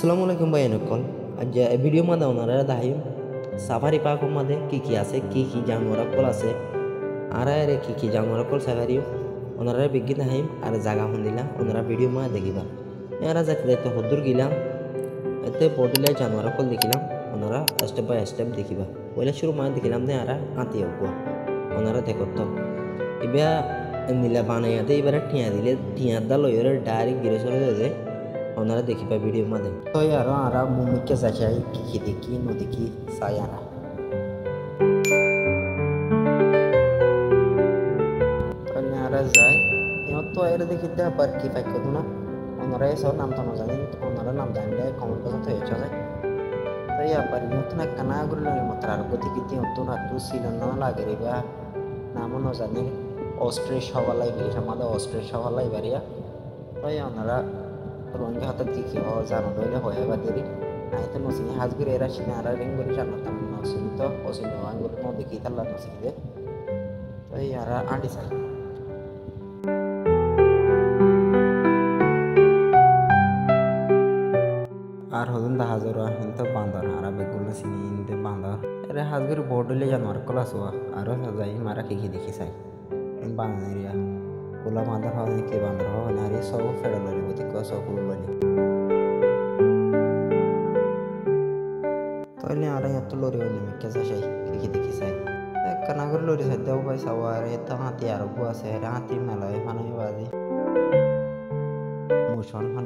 আসসালামু আলাইকুম ভাই নকল আজ ভিডিও মাদে ওনারা দাহিম সাফারি পার্ক মাদে কি আছে কি জানোয়ার কল আছে আর আরে কি জানোয়ার কল সাফারিও ওনারা বিজ্ঞান দাহিম আর জায়গা হন্দিলা ওনারা ভিডিও মা দেখিবা এরা যাইতে যাইতে হদ্দুর গিলাম এতে বডিলে জানোয়ার কল দেখিলাম ওনারা স্টেপ বাই স্টেপ দেখিবা পয়লা শুরু মা দেখিলাম দে আরা আঁতি হবো ওনারা দেখো তো এবার নীলা বানাইয়াতে এবারে টিয়া দিলে টিয়ার দা লইরে ডাইরেক্ট গিরে চলে যায় ওনারা দেখিবা ভিডিও মাঝে তো আরো আরা মুমিকে যাই কি দেখি নদীকি চাই আরা আরা যায় ইহত তো এর দেখি দে আবার কি পাই কত না ওনারা সব নাম তো না জানেন ওনারা নাম জানলে কমেন্ট করতে হয়ে চলে তো আবার ইহত না কানা গুলো মাত্র আর গতি কি ইহত না তু সিলন না লাগে রে বা নাম না জানেন অস্ট্রেলিয়া সবালাই বেরিয়ে আমাদের অস্ট্রেলিয়া সবালাই বেরিয়া তো ওনারা রোহিঙ্গা হাতে দেখি জানো দইলে হয় এবার দেরি নাই তো নসিনি হাজগুর এরা সিনে আর রিং করে জানাতাম নসিনি তো অসিনি আঙ্গুর ন দেখি তাল্লা নসিনি দে তো এই আর আন্টি সাই আর হদন দা হাজার হিনতো বান্দর আর বেগুল সিনি ইনতে বান্দর এরা হাজগুর বোর্ডলে জানোয়ার কলা সোয়া আর যাই মারা কি দেখি চাই বান্দর area Pula mata hawa ke bandar hawa nari सब फेडल वाली बोती को सब कुल वाली तो इन्हें आ रहा है तो लोरी वाली में कैसा शाही कि देखी शाही कनागर लोरी से दो भाई सवार है तो हाथी यार बुआ से हाथी में लाए खाना ही बाजी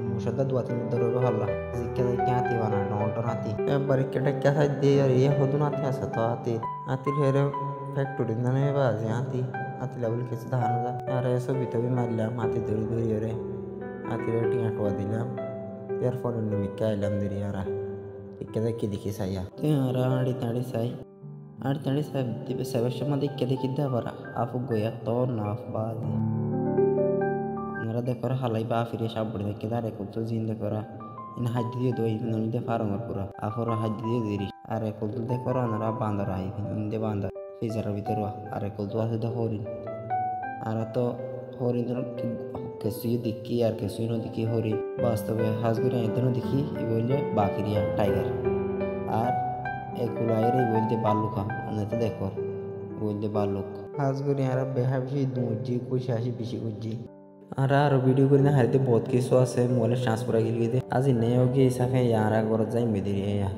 मुशादा दुआ तीन दरोगे हल्ला जिक्के देखते हाथी बना नोटर हाथी बारी के क्या शायद दे यार ये खुद ना हाथी ऐसा तो हाथी हेरे फैक्ट्री ना नहीं बाजी हाथी हाथी लेवल कैसे धान होता यार ऐसा भी तो भी मार लिया हाथी दूरी अरे हाथी रेटिंग हटवा दिला यार फोन में क्या इलाम दे रही यार इक्के की दिखी साया तो यार आड़ी ताड़ी साई दिबे सेवेश मध्य इक्के दिखी दा बरा आप गोया तो नाफ बाद मेरा देखो रहा हालाई बा फिर शाप बढ़ देखे दारे को तो जिंदा करा इन हाथ दिए दो इन नोनी दे फार्मर पूरा आप और हाथ दिए देरी अरे को तो देखो रहा नरा बांधर आई इन दे बांधर ফিজারের ভিতরে আরে কলতো আছে তো হরিণ আর তো হরিণের কিছুই দেখি আর কিছুই না দেখি হরিণ বাস্তবে হাজগুড়ি এখানে দেখি এই বললে বাকিরিয়া টাইগার আর এগুলো আয়ের এই বলতে বালুকা অনেকে দেখো বলতে বালুক হাজগুড়ি আর বেহাবি দুজি কুশি আসি বেশি কুজি আর ভিডিও করে না হারিতে বহুত কিছু আছে মোবাইলে ট্রান্সফার গিয়ে আজি নেই হোক হিসাবে ইয়ারা ঘর যাই মেদিরিয়া